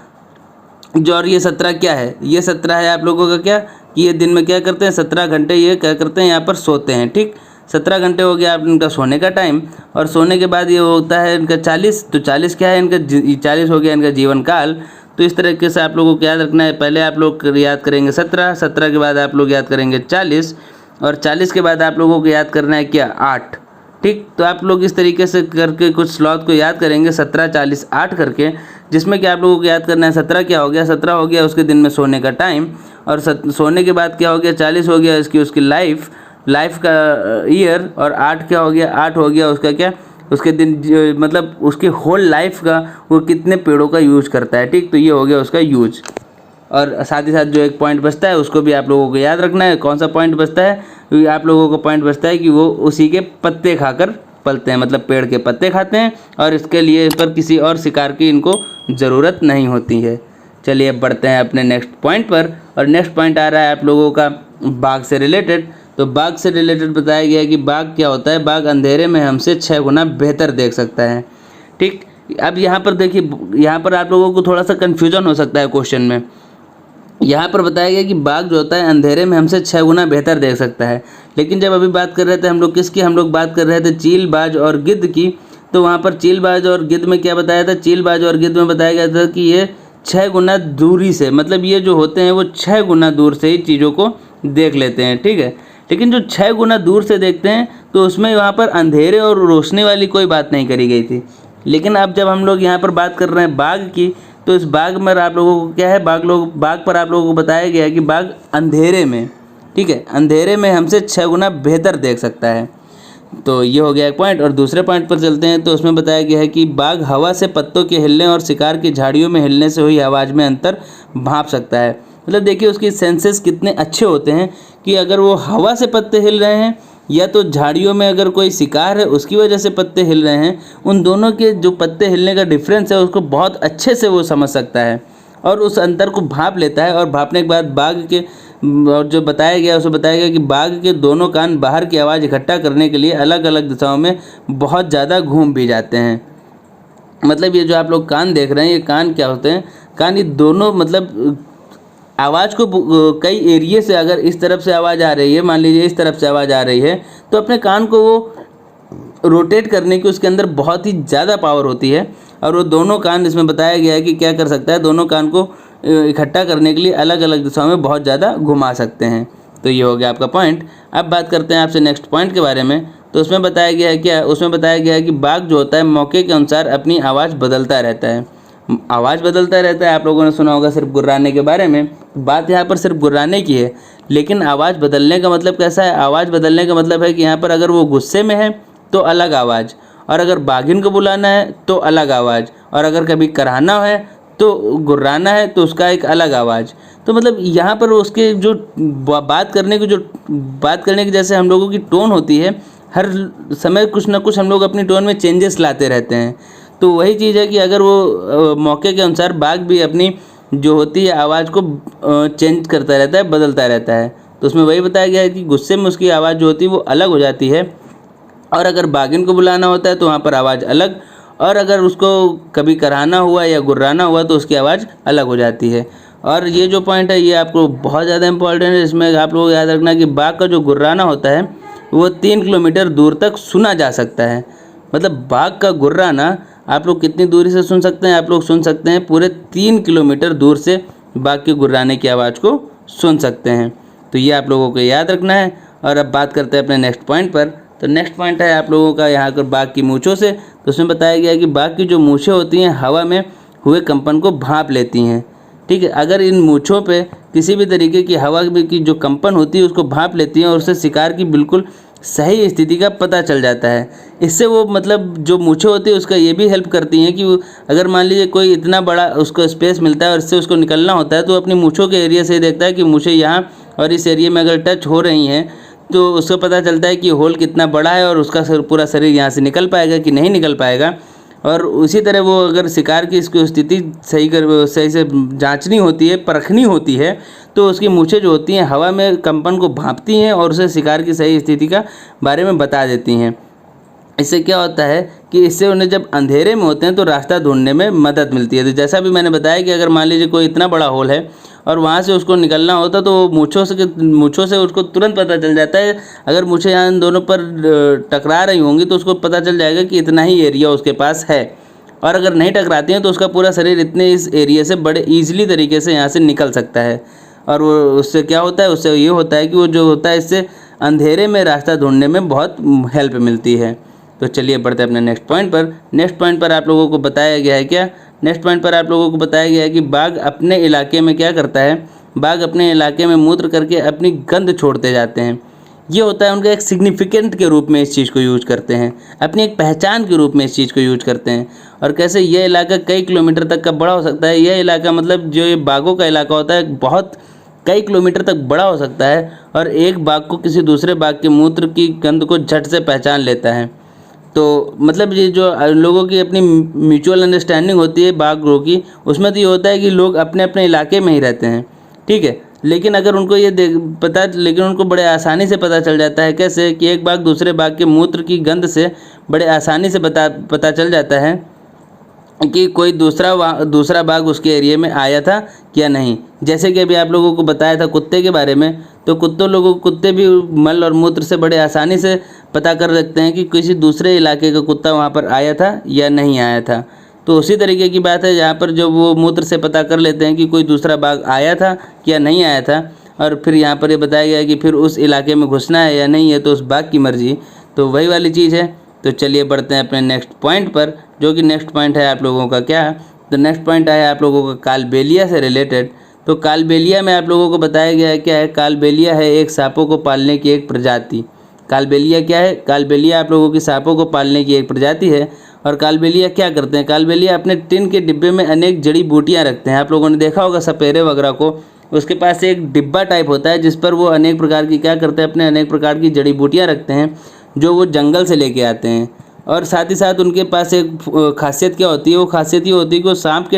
जो और ये 17 क्या है, ये 17 है आप लोगों का क्या कि ये दिन में क्या करते हैं 17 घंटे ये क्या करते हैं यहाँ पर सोते हैं। ठीक, 17 घंटे हो गया आप इनका सोने का टाइम, और सोने के बाद ये होता है इनका 40, तो 40 क्या है इनका 40 हो गया इनका जीवन काल। तो इस तरीके से आप लोगों को याद रखना है, पहले आप लोग याद करेंगे 17, 17 के बाद आप लोग याद करेंगे 40, और 40 के बाद आप लोगों को याद करना है क्या 8। ठीक, तो आप लोग इस तरीके से करके कुछ स्लॉट को याद करेंगे 17, 40, 8 करके, जिसमें कि आप लोगों को याद करना है 17 क्या हो गया, 17 हो गया उसके दिन में सोने का टाइम, और सोने के बाद क्या हो गया 40 हो गया उसकी लाइफ का ईयर, और 8 क्या हो गया 8 हो गया उसका क्या उसके दिन मतलब उसके होल लाइफ का वो कितने पेड़ों का यूज़ करता है। ठीक, तो ये हो गया उसका यूज। और साथ ही साथ जो एक पॉइंट बचता है उसको भी आप लोगों को याद रखना है। कौन सा पॉइंट बचता है, आप लोगों को पॉइंट बचता है कि वो उसी के पत्ते खाकर पलते हैं, मतलब पेड़ के पत्ते खाते हैं, और इसके लिए इस पर किसी और शिकार की इनको ज़रूरत नहीं होती है। चलिए अब बढ़ते हैं अपने नेक्स्ट पॉइंट पर, और नेक्स्ट पॉइंट आ रहा है आप लोगों का बाघ से रिलेटेड। तो बाघ से रिलेटेड बताया गया है कि बाघ क्या होता है, बाघ अंधेरे में हमसे 6 गुना बेहतर देख सकता है। ठीक, अब यहाँ पर देखिए, यहाँ पर आप लोगों को थोड़ा सा कन्फ्यूजन हो सकता है क्वेश्चन में। यहाँ पर बताया गया कि बाघ जो होता है अंधेरे में हमसे 6 गुना बेहतर देख सकता है, लेकिन जब अभी बात कर रहे थे हम लोग किसकी, हम लोग बात कर रहे थे चील, बाज और गिद्ध की। तो वहाँ पर चील, बाज और गिद्ध में क्या बताया था, चील, बाज और गिद्ध में बताया गया था कि ये 6 गुना दूरी से, मतलब ये जो होते हैं वो 6 गुना दूर से ही चीज़ों को देख लेते हैं। ठीक है, लेकिन जो 6 गुना दूर से देखते हैं तो उसमें वहाँ पर अंधेरे और रोशनी वाली कोई बात नहीं करी गई थी। लेकिन अब जब हम लोग यहाँ पर बात कर रहे हैं बाघ की, तो इस बाघ में आप लोगों को क्या है, बाघ पर आप लोगों को बताया गया है कि बाघ अंधेरे में, ठीक है, अंधेरे में हमसे 6 गुना बेहतर देख सकता है। तो ये हो गया एक पॉइंट। और दूसरे पॉइंट पर चलते हैं, तो उसमें बताया गया है कि बाघ हवा से पत्तों के हिलने और शिकार की झाड़ियों में हिलने से हुई आवाज़ में अंतर भांप सकता है। मतलब देखिए उसकी सेंसेस कितने अच्छे होते हैं कि अगर वो हवा से पत्ते हिल रहे हैं या तो झाड़ियों में अगर कोई शिकार है उसकी वजह से पत्ते हिल रहे हैं, उन दोनों के जो पत्ते हिलने का डिफरेंस है उसको बहुत अच्छे से वो समझ सकता है और उस अंतर को भांप लेता है। और भांपने के बाद बाघ के, और जो बताया गया उसमें बताया गया कि बाघ के दोनों कान बाहर की आवाज़ इकट्ठा करने के लिए अलग अलग दिशाओं में बहुत ज़्यादा घूम भी जाते हैं। मतलब ये जो आप लोग कान देख रहे हैं, ये कान क्या होते हैं, कान ये दोनों मतलब आवाज़ को कई एरिए से, अगर इस तरफ से आवाज़ आ रही है, मान लीजिए इस तरफ से आवाज़ आ रही है, तो अपने कान को वो रोटेट करने की उसके अंदर बहुत ही ज़्यादा पावर होती है। और वो दोनों कान, इसमें बताया गया है कि क्या कर सकता है, दोनों कान को इकट्ठा करने के लिए अलग अलग दिशाओं में बहुत ज़्यादा घुमा सकते हैं। तो ये हो गया आपका पॉइंट। अब बात करते हैं आपसे नेक्स्ट पॉइंट के बारे में। तो उसमें बताया गया है क्या, उसमें बताया गया है कि बाघ जो होता है मौके के अनुसार अपनी आवाज़ बदलता रहता है। आवाज़ बदलता रहता है, आप लोगों ने सुना होगा सिर्फ गुर्राने के बारे में। बात यहाँ पर सिर्फ गुर्राने की है, लेकिन आवाज़ बदलने का मतलब कैसा है, आवाज़ बदलने का मतलब है कि यहाँ पर अगर वो गुस्से में है तो अलग आवाज़, और अगर बाघिन को बुलाना है तो अलग आवाज़, और अगर कभी कराना है तो गुर्राना है तो उसका एक अलग आवाज़। तो मतलब यहाँ पर उसके जो बात करने की जैसे हम लोगों की टोन होती है, हर समय कुछ ना कुछ हम लोग अपनी टोन में चेंजेस लाते रहते हैं। तो वही चीज़ है कि अगर वो मौके के अनुसार बाघ भी अपनी जो होती है आवाज़ को चेंज करता रहता है, बदलता रहता है। तो उसमें वही बताया गया है कि गुस्से में उसकी आवाज़ जो होती है वो अलग हो जाती है, और अगर बाघिन को बुलाना होता है तो वहाँ पर आवाज़ अलग, और अगर उसको कभी कराना हुआ या गुर्राना हुआ तो उसकी आवाज़ अलग हो जाती है। और ये जो पॉइंट है ये आपको बहुत ज़्यादा इंपॉर्टेंट है। इसमें आप लोग याद रखना कि बाघ का जो गुर्राना होता है वो 3 किलोमीटर दूर तक सुना जा सकता है। मतलब बाघ का गुर्राना आप लोग कितनी दूरी से सुन सकते हैं, आप लोग सुन सकते हैं पूरे 3 किलोमीटर दूर से बाघ के गुर्राने की आवाज़ को सुन सकते हैं। तो ये आप लोगों को याद रखना है। और अब बात करते हैं अपने नेक्स्ट पॉइंट पर। तो नेक्स्ट पॉइंट है आप लोगों का यहाँ पर बाघ की मूँछों से। तो उसमें बताया गया है कि बाघ की जो मूँछें होती हैं हवा में हुए कंपन को भांप लेती हैं। ठीक है, अगर इन मूँछों पे किसी भी तरीके की हवा की जो कंपन होती है उसको भांप लेती हैं और उससे शिकार की बिल्कुल सही स्थिति का पता चल जाता है। इससे वो मतलब जो मूँछें होती है उसका ये भी हेल्प करती हैं कि अगर मान लीजिए कोई इतना बड़ा उसको स्पेस मिलता है और इससे उसको निकलना होता है, तो अपनी मूँछों के एरिया से ही देखता है कि मूँछें यहाँ और इस एरिया में अगर टच हो रही हैं तो उसको पता चलता है कि होल कितना बड़ा है और उसका पूरा शरीर यहाँ से निकल पाएगा कि नहीं निकल पाएगा। और उसी तरह वो अगर शिकार की इसकी स्थिति सही से जांचनी होती है, परखनी होती है, तो उसकी मूँछें जो होती हैं हवा में कंपन को भांपती हैं और उसे शिकार की सही स्थिति का बारे में बता देती हैं। इससे क्या होता है कि इससे उन्हें जब अंधेरे में होते हैं तो रास्ता ढूंढने में मदद मिलती है। तो जैसा भी मैंने बताया कि अगर मान लीजिए कोई इतना बड़ा होल है और वहाँ से उसको निकलना होता तो मूँछों से उसको तुरंत पता चल जाता है। अगर मूँछें यहाँ इन दोनों पर टकरा रही होंगी तो उसको पता चल जाएगा कि इतना ही एरिया उसके पास है, और अगर नहीं टकराती हैं तो उसका पूरा शरीर इतने इस एरिया से बड़े ईजिली तरीके से यहाँ से निकल सकता है। और वो उससे क्या होता है, उससे ये होता है कि वो जो होता है इससे अंधेरे में रास्ता ढूंढने में बहुत हेल्प मिलती है। तो चलिए बढ़ते हैं अपने नेक्स्ट पॉइंट पर। नेक्स्ट पॉइंट पर आप लोगों को बताया गया है क्या, नेक्स्ट पॉइंट पर आप लोगों को बताया गया है कि बाघ अपने इलाके में क्या करता है, बाघ अपने इलाके में मूत्र करके अपनी गंध छोड़ते जाते हैं। ये होता है उनका एक सिग्निफिकेंट के रूप में इस चीज़ को यूज करते हैं, अपनी एक पहचान के रूप में इस चीज़ को यूज करते हैं। और कैसे यह इलाका कई किलोमीटर तक का बड़ा हो सकता है। यह इलाका मतलब जो ये बाघों का इलाका होता है बहुत कई किलोमीटर तक बड़ा हो सकता है, और एक बाघ को किसी दूसरे बाघ के मूत्र की गंध को झट से पहचान लेता है। तो मतलब ये जो लोगों की अपनी म्यूचुअल अंडरस्टैंडिंग होती है बाघों की, उसमें तो ये होता है कि लोग अपने अपने इलाके में ही रहते हैं, ठीक है। लेकिन अगर उनको ये लेकिन उनको बड़े आसानी से पता चल जाता है कैसे कि एक बाघ दूसरे बाघ के मूत्र की गंध से बड़े आसानी से पता चल जाता है कि कोई दूसरा बाघ उसके एरिया में आया था या नहीं। जैसे कि अभी आप लोगों को बताया था कुत्ते के बारे में, तो कुत्ते भी मल और मूत्र से बड़े आसानी से पता कर सकते हैं कि किसी दूसरे इलाके का कुत्ता वहाँ पर आया था या नहीं आया था। तो उसी तरीके की बात है जहाँ पर जो वो मूत्र से पता कर लेते हैं कि कोई दूसरा बाघ आया था या नहीं आया था, और फिर यहाँ पर ये बताया गया है कि फिर उस इलाके में घुसना है या नहीं है तो उस बाघ की मर्जी। तो वही वाली चीज़ है। तो चलिए बढ़ते हैं अपने नेक्स्ट पॉइंट पर, जो कि नेक्स्ट पॉइंट है आप लोगों का क्या, तो नेक्स्ट पॉइंट है आप लोगों का कालबेलिया से रिलेटेड। तो कालबेलिया में आप लोगों को बताया गया है क्या है, कालबेलिया है एक सांपों को पालने की एक प्रजाति। कालबेलिया क्या है, कालबेलिया आप लोगों की सांपों को पालने की एक प्रजाति है। और कालबेलिया क्या करते हैं, कालबेलिया अपने टिन के डिब्बे में अनेक जड़ी बूटियाँ रखते हैं। आप लोगों ने देखा होगा सपेरे वगैरह को, उसके पास एक डिब्बा टाइप होता है जिस पर वो अनेक प्रकार की क्या करते हैं, अपने अनेक प्रकार की जड़ी बूटियाँ रखते हैं जो वो जंगल से लेके आते हैं। और साथ ही साथ उनके पास एक खासियत क्या होती है, वो खासियत ये होती है कि वो सांप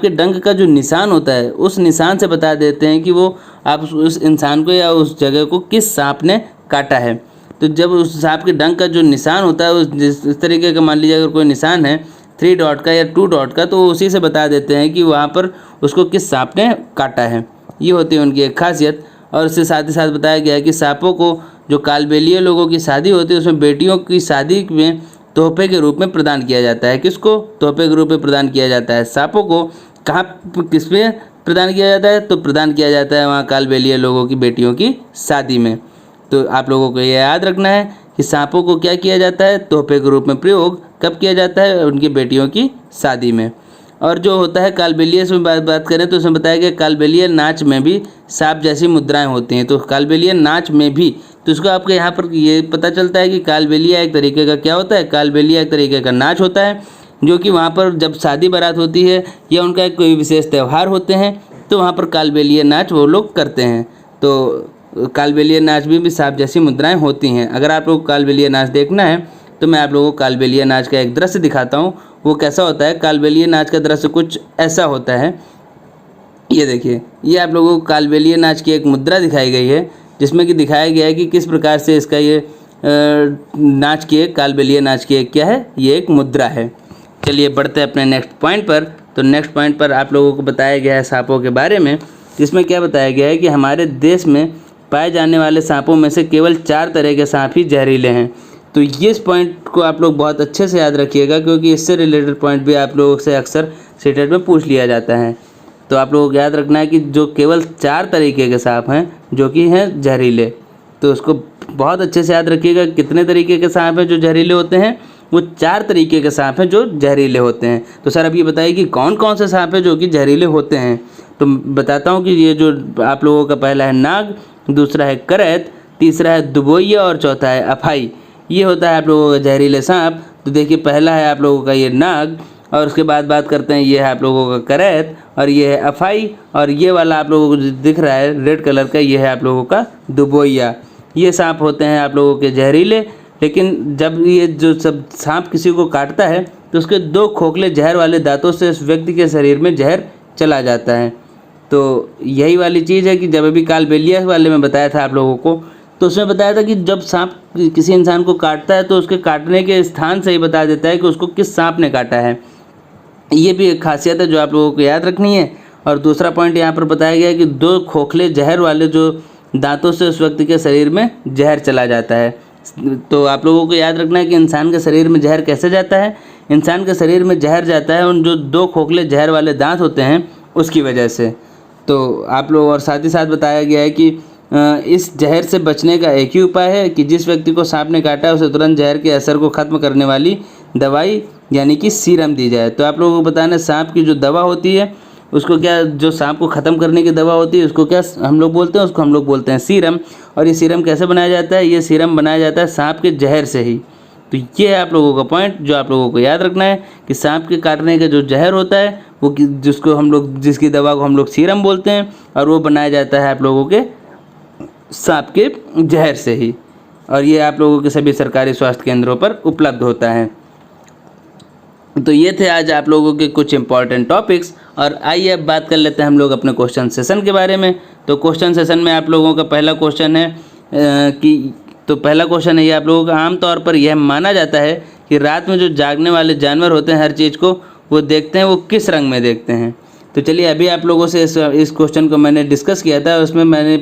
के डंक का जो निशान होता है उस निशान से बता देते हैं कि वो आप उस इंसान को या उस जगह को किस सांप ने काटा है। तो जब उस सांप के डंक का जो निशान होता है इस तरीके का मान लीजिए अगर कोई निशान है 3 डॉट का या 2 डॉट का, तो उसी से बता देते हैं कि वहाँ पर उसको किस सांप ने काटा है। ये होती है उनकी एक खासियत। और इससे साथ ही साथ बताया गया है कि सांपों को जो कालबेलिया लोगों की शादी होती है उसमें बेटियों की शादी में तोहफे के रूप में प्रदान किया जाता है। किसको तोहफे के रूप में प्रदान किया जाता है, सांपों को कहाँ किस में प्रदान किया जाता है, तो प्रदान किया जाता है वहाँ कालबेलिया लोगों की बेटियों की शादी में। तो आप लोगों को ये याद रखना है कि सांपों को क्या किया जाता है, तोहफे के रूप में प्रयोग कब किया जाता है, उनकी बेटियों की शादी में। और जो होता है कालबेलिया से बात करें तो उसमें बताया गया कालबेलिया नाच में भी सांप जैसी मुद्राएं होती हैं। तो कालबेलिया नाच में भी, तो इसको आपके यहाँ पर ये पता चलता है कि कालबेलिया एक तरीके का क्या होता है, कालबेलिया एक तरीके का नाच होता है जो कि वहाँ पर जब शादी बारात होती है या उनका एक कोई विशेष त्यौहार होते हैं तो वहाँ पर कालबेलिया नाच वो लोग करते हैं। तो कालबेलिया नाच में भी सांप जैसी मुद्राएँ होती हैं। अगर आप लोग कालबेलिया नाच देखना है तो मैं आप लोगों को कालबेलिया नाच का एक दृश्य दिखाता हूँ, वो कैसा होता है। कालबेलिया नाच का दृश्य कुछ ऐसा होता है, ये देखिए, ये आप लोगों को कालबेलिया नाच की एक मुद्रा दिखाई गई है जिसमें कि दिखाया गया है कि किस प्रकार से इसका ये नाच की एक कालबेलिया नाच की एक क्या है, ये एक मुद्रा है। चलिए बढ़ते हैं अपने नेक्स्ट पॉइंट पर। तो नेक्स्ट पॉइंट पर आप लोगों को बताया गया है सांपों के बारे में, जिसमें क्या बताया गया है कि हमारे देश में पाए जाने वाले सांपों में से केवल 4 तरह के सांप ही जहरीले हैं। तो ये इस पॉइंट को आप लोग बहुत अच्छे से याद रखिएगा क्योंकि इससे रिलेटेड पॉइंट भी आप लोगों से अक्सर सीटेट में पूछ लिया जाता है। तो आप लोगों को याद रखना है कि जो केवल 4 तरीके के सांप हैं जो कि हैं जहरीले, तो उसको बहुत अच्छे से याद रखिएगा। कितने तरीके के सांप हैं जो जहरीले होते हैं, वो 4 तरीके के सांप हैं जो जहरीले होते हैं। तो सर अब ये बताइए कि कौन कौन से सांप हैं जो कि जहरीले होते हैं। तो बताता हूँ कि ये जो आप लोगों का पहला है नाग, दूसरा है करैत, तीसरा है दुबोइया और चौथा है अफाई। ये होता है आप लोगों का जहरीले सांप। तो देखिए पहला है आप लोगों का ये नाग, और उसके बाद बात करते हैं ये है आप लोगों का करैत, और ये है अफाई, और ये वाला आप लोगों को जो दिख रहा है रेड कलर का, ये है आप लोगों का दुबोइया। ये सांप होते हैं आप लोगों के जहरीले। लेकिन जब ये जो सब सांप किसी को काटता है तो उसके 2 खोखले जहर वाले दांतों से उस व्यक्ति के शरीर में जहर चला जाता है। तो यही वाली चीज़ है कि जब अभी कालबेलिया वाले में बताया था आप लोगों को तो उसमें बताया था कि जब सांप किसी इंसान को काटता है तो उसके काटने के स्थान से ही बता देता है कि उसको किस सांप ने काटा है। ये भी एक खासियत है जो आप लोगों को याद रखनी है। और दूसरा पॉइंट यहाँ पर बताया गया है कि 2 खोखले जहर वाले जो दांतों से उस व्यक्ति के शरीर में जहर चला जाता है। तो आप लोगों को याद रखना है कि इंसान के शरीर में जहर कैसे जाता है। इंसान के शरीर में जहर जाता है उन जो 2 खोखले जहर वाले दांत होते हैं उसकी वजह से। तो आप लोग, और साथ ही साथ बताया गया है कि इस जहर से बचने का एक ही उपाय है कि जिस व्यक्ति को सांप ने काटा है उसे तुरंत जहर के असर को ख़त्म करने वाली दवाई यानी कि सीरम दी जाए। तो आप लोगों को बताना, सांप की जो दवा होती है उसको क्या, जो सांप को ख़त्म करने की दवा होती है उसको क्या हम लोग बोलते हैं, उसको हम लोग बोलते हैं सीरम। और ये सीरम कैसे बनाया जाता है, ये सीरम बनाया जाता है सांप के जहर से ही। तो ये है आप लोगों का पॉइंट जो आप लोगों को याद रखना है कि सांप के काटने का जो जहर होता है वो जिसको हम लोग, जिसकी दवा को हम लोग सीरम बोलते हैं, और वो बनाया जाता है आप लोगों के सांप के जहर से ही। और ये आप लोगों के सभी सरकारी स्वास्थ्य केंद्रों पर उपलब्ध होता है। तो ये थे आज आप लोगों के कुछ इंपॉर्टेंट टॉपिक्स। और आइए अब बात कर लेते हैं हम लोग अपने क्वेश्चन सेशन के बारे में। तो क्वेश्चन सेशन में आप लोगों का पहला क्वेश्चन है पहला क्वेश्चन है ये आप लोगों का, आमतौर पर यह माना जाता है कि रात में जो जागने वाले जानवर होते हैं हर चीज़ को वो देखते हैं, वो किस रंग में देखते हैं। तो चलिए अभी आप लोगों से इस क्वेश्चन को मैंने डिस्कस किया था, उसमें मैंने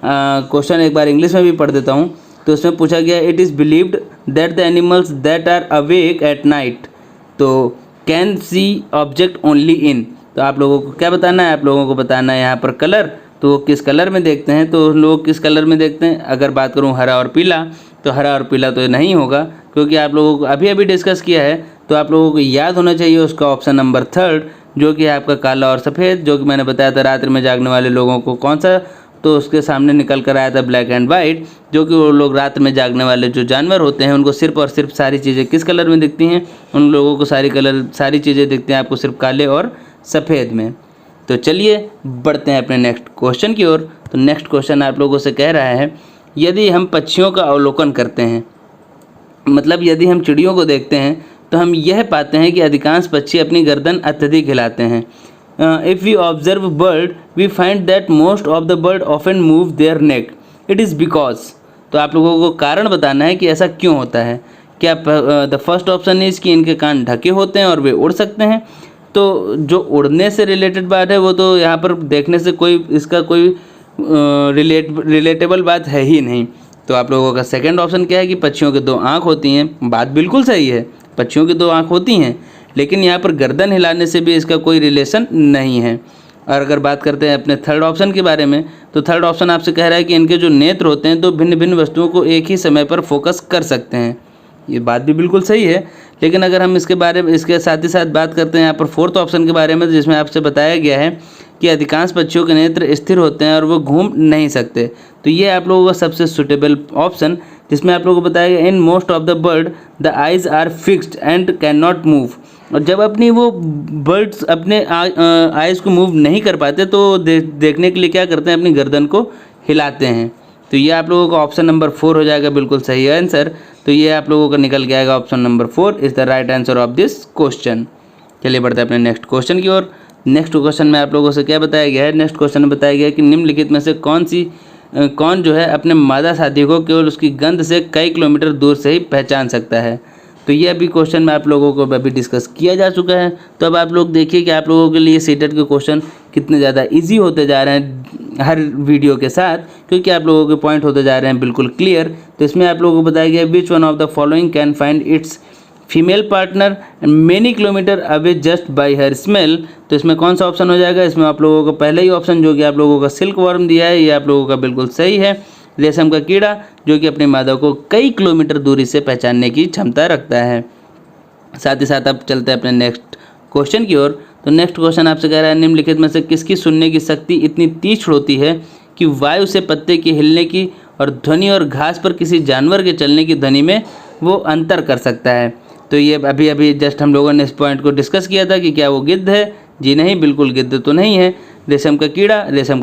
क्वेश्चन एक बार इंग्लिश में भी पढ़ देता हूँ। तो उसमें पूछा गया, it is believed that the animals that are awake at night तो can see object only in. तो आप लोगों को क्या बताना है, आप लोगों को बताना है यहाँ पर कलर, तो वो किस कलर में देखते हैं। तो लोग किस कलर में देखते हैं, अगर बात करूँ हरा और पीला, तो हरा और पीला तो नहीं होगा क्योंकि आप लोगों को अभी डिस्कस किया है। तो आप लोगों को याद होना चाहिए उसका ऑप्शन नंबर 3 जो कि है आपका काला और सफ़ेद, जो कि मैंने बताया था रात्रि में जागने वाले लोगों को कौन सा, तो उसके सामने निकल कर आया था ब्लैक एंड वाइट, जो कि वो लोग रात में जागने वाले जो जानवर होते हैं उनको सिर्फ और सिर्फ सारी चीज़ें किस कलर में दिखती हैं, उन लोगों को सारी चीज़ें दिखती हैं आपको सिर्फ काले और सफ़ेद में। तो चलिए बढ़ते हैं अपने नेक्स्ट क्वेश्चन की ओर। तो नेक्स्ट क्वेश्चन आप लोगों से कह रहा है, यदि हम पक्षियों का अवलोकन करते हैं, मतलब यदि हम चिड़ियों को देखते हैं तो हम यह पाते हैं कि अधिकांश पक्षी अपनी गर्दन अत्यधिक हिलाते हैं। If we observe bird we find that most of the bird often move their neck, it is because. तो आप लोगों को कारण बताना है कि ऐसा क्यों होता है। क्या द फर्स्ट ऑप्शन इज़ कि इनके कान ढके होते हैं और वे उड़ सकते हैं। तो जो उड़ने से रिलेटेड बात है वो तो यहाँ पर देखने से इसका कोई रिलेटेबल बात है ही नहीं। तो आप लोगों का सेकंड ऑप्शन क्या है कि पक्षियों के 2 आँख होती हैं। बात बिल्कुल सही है, पक्षियों की 2 आँख होती हैं, लेकिन यहाँ पर गर्दन हिलाने से भी इसका कोई रिलेशन नहीं है। और अगर बात करते हैं अपने थर्ड ऑप्शन के बारे में, तो थर्ड ऑप्शन आपसे कह रहा है कि इनके जो नेत्र होते हैं तो भिन्न भिन्न वस्तुओं को एक ही समय पर फोकस कर सकते हैं। ये बात भी बिल्कुल सही है, लेकिन अगर हम इसके साथ ही साथ बात करते हैं यहाँ पर फोर्थ ऑप्शन के बारे में, जिसमें आपसे बताया गया है कि अधिकांश पक्षियों के नेत्र स्थिर होते हैं और वो घूम नहीं सकते। तो ये आप लोगों का सबसे सुटेबल ऑप्शन, जिसमें आप लोगों को बताया गया, in most of the bird the eyes are fixed and can not move. और जब अपनी वो बर्ड्स अपने आइज़ को मूव नहीं कर पाते तो देखने के लिए क्या करते हैं, अपनी गर्दन को हिलाते हैं। तो ये आप लोगों का ऑप्शन नंबर 4 हो जाएगा, बिल्कुल सही आंसर। तो ये आप लोगों का निकल के आएगा option number 4 is the right answer of this question. चलिए बढ़ते हैं अपने नेक्स्ट क्वेश्चन की ओर। नेक्स्ट क्वेश्चन में आप लोगों से क्या बताया गया है, नेक्स्ट क्वेश्चन में बताया गया है कि निम्नलिखित में से कौन जो है अपने मादा साथी को केवल उसकी गंध से कई किलोमीटर दूर से ही पहचान सकता है। तो ये अभी क्वेश्चन में आप लोगों को अभी डिस्कस किया जा चुका है। तो अब आप लोग देखिए कि आप लोगों के लिए सीटेट के क्वेश्चन कितने ज़्यादा इजी होते जा रहे हैं हर वीडियो के साथ, क्योंकि आप लोगों के पॉइंट होते जा रहे हैं बिल्कुल क्लियर। तो इसमें आप लोगों को बताया गया which one of the following can find its female partner many kilometre away just by her smell. तो इसमें कौन सा ऑप्शन हो जाएगा, इसमें आप लोगों को पहले ही ऑप्शन जो कि आप लोगों का सिल्क वर्म दिया है, ये आप लोगों का बिल्कुल सही है। रेशम का कीड़ा जो कि अपनी मादा को कई किलोमीटर दूरी से पहचानने की क्षमता रखता है। साथ ही साथ अब चलते हैं अपने नेक्स्ट क्वेश्चन की ओर। तो नेक्स्ट क्वेश्चन आपसे कह रहा है, निम्नलिखित में से किसकी सुनने की शक्ति इतनी तीक्ष्ण होती है कि वायु से पत्ते के हिलने की और ध्वनि और घास पर किसी जानवर के चलने की ध्वनि में वो अंतर कर सकता है। तो ये अभी जस्ट हम लोगों ने इस पॉइंट को डिस्कस किया था कि क्या वो गिद्ध है। जी नहीं, बिल्कुल गिद्ध तो नहीं है। रेशम का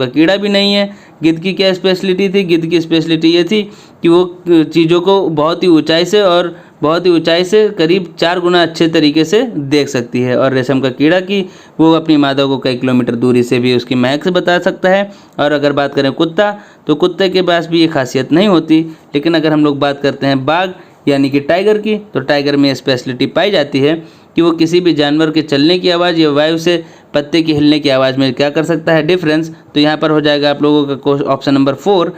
कीड़ा भी नहीं है। गिद्ध की क्या स्पेशलिटी थी, गिद्ध की स्पेशलिटी ये थी कि वो चीज़ों को बहुत ही ऊंचाई से और बहुत ही ऊंचाई से करीब 4 गुना अच्छे तरीके से देख सकती है। और रेशम का कीड़ा की वो अपनी मादा को कई किलोमीटर दूरी से भी उसकी महक से बता सकता है। और अगर बात करें कुत्ता, तो कुत्ते के पास भी ये खासियत नहीं होती। लेकिन अगर हम लोग बात करते हैं बाघ यानी कि टाइगर की, तो टाइगर में स्पेशलिटी पाई जाती है कि वो किसी भी जानवर के चलने की आवाज़ या वायु से पत्ते की हिलने की आवाज़ में क्या कर सकता है, डिफरेंस। तो यहाँ पर हो जाएगा आप लोगों का ऑप्शन नंबर 4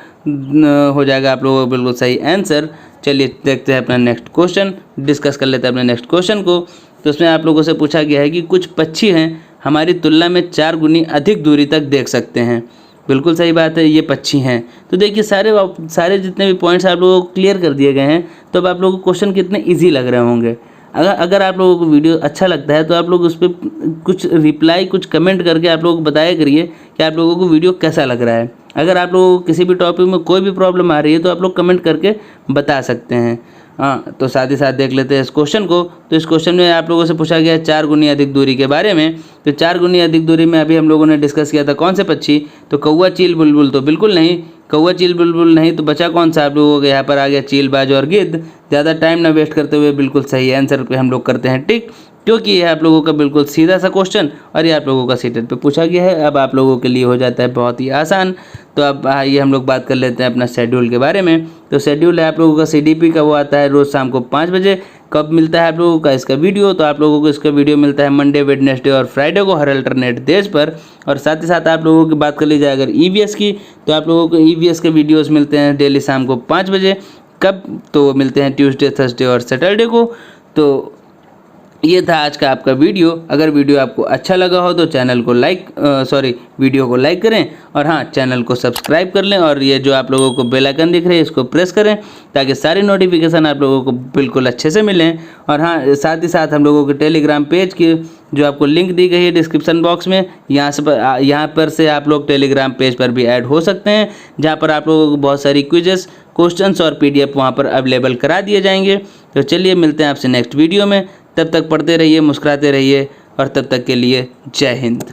हो जाएगा आप लोगों का बिल्कुल सही आंसर। चलिए देखते हैं अपना नेक्स्ट क्वेश्चन, डिस्कस कर लेते हैं अपने नेक्स्ट क्वेश्चन को। तो उसमें आप लोगों से पूछा गया है कि कुछ पक्षी हैं हमारी तुलना में 4 गुनी अधिक दूरी तक देख सकते हैं। बिल्कुल सही बात है, ये पक्षी हैं। तो देखिए सारे जितने भी पॉइंट्स आप लोगों को क्लियर कर दिए गए हैं। तो अब आप लोगों को क्वेश्चन कितने ईजी लग रहे होंगे। अगर आप लोगों को वीडियो अच्छा लगता है तो आप लोग उस पर कुछ रिप्लाई, कुछ कमेंट करके आप लोगों को बताया करिए कि आप लोगों को वीडियो कैसा लग रहा है। अगर आप लोगों को किसी भी टॉपिक में कोई भी प्रॉब्लम आ रही है तो आप लोग कमेंट करके बता सकते हैं। हाँ, तो साथ ही साथ देख लेते हैं इस क्वेश्चन को। तो इस क्वेश्चन में आप लोगों से पूछा गया है 4 गुनी अधिक दूरी के बारे में। तो 4 गुनी अधिक दूरी में अभी हम लोगों ने डिस्कस किया था कौन से पक्षी, तो कौवा, चील, बुलबुल तो बिल्कुल नहीं। कौवा, चील, बुलबुल नहीं तो बचा कौन सा आप लोगों को, यहाँ पर आ गया चील, बाज और गिद्ध। ज़्यादा टाइम ना वेस्ट करते हुए बिल्कुल सही आंसर पे हम लोग करते हैं टिक, क्योंकि ये आप लोगों का बिल्कुल सीधा सा क्वेश्चन और ये आप लोगों का सीटेट पे पूछा गया है। अब आप लोगों के लिए हो जाता है बहुत ही आसान। तो अब आइए हम लोग बात कर लेते हैं अपना शेड्यूल के बारे में। तो शेड्यूल है आप लोगों का CDP का, वो आता है रोज़ शाम को 5 बजे। कब मिलता है आप लोगों का इसका वीडियो, तो आप लोगों को इसका वीडियो मिलता है मंडे, वेडनेसडे और फ्राइडे को हर अल्टरनेट डेज पर। और साथ ही साथ आप लोगों की बात कर ली जाए अगर EVS की, तो आप लोगों को EVS के वीडियोज़ मिलते हैं डेली शाम को 5 बजे। कब, तो मिलते हैं ट्यूसडे, थर्सडे और सैटरडे को। तो ये था आज का आपका वीडियो। अगर वीडियो आपको अच्छा लगा हो तो चैनल को वीडियो को लाइक करें और हाँ, चैनल को सब्सक्राइब कर लें। और ये जो आप लोगों को बेल आइकन दिख रहे हैं इसको प्रेस करें ताकि सारी नोटिफिकेशन आप लोगों को बिल्कुल अच्छे से मिलें। और हाँ, साथ ही साथ हम लोगों के टेलीग्राम पेज की जो आपको लिंक दी गई है डिस्क्रिप्शन बॉक्स में, यहाँ पर से आप लोग टेलीग्राम पेज पर भी ऐड हो सकते हैं, जहाँ पर आप लोगों को बहुत सारी क्विजेस, क्वेश्चंस और PDF वहाँ पर अवेलेबल करा दिए जाएंगे। तो चलिए मिलते हैं आपसे नेक्स्ट वीडियो में। तब तक पढ़ते रहिए, मुस्कुराते रहिए और तब तक के लिए जय हिंद।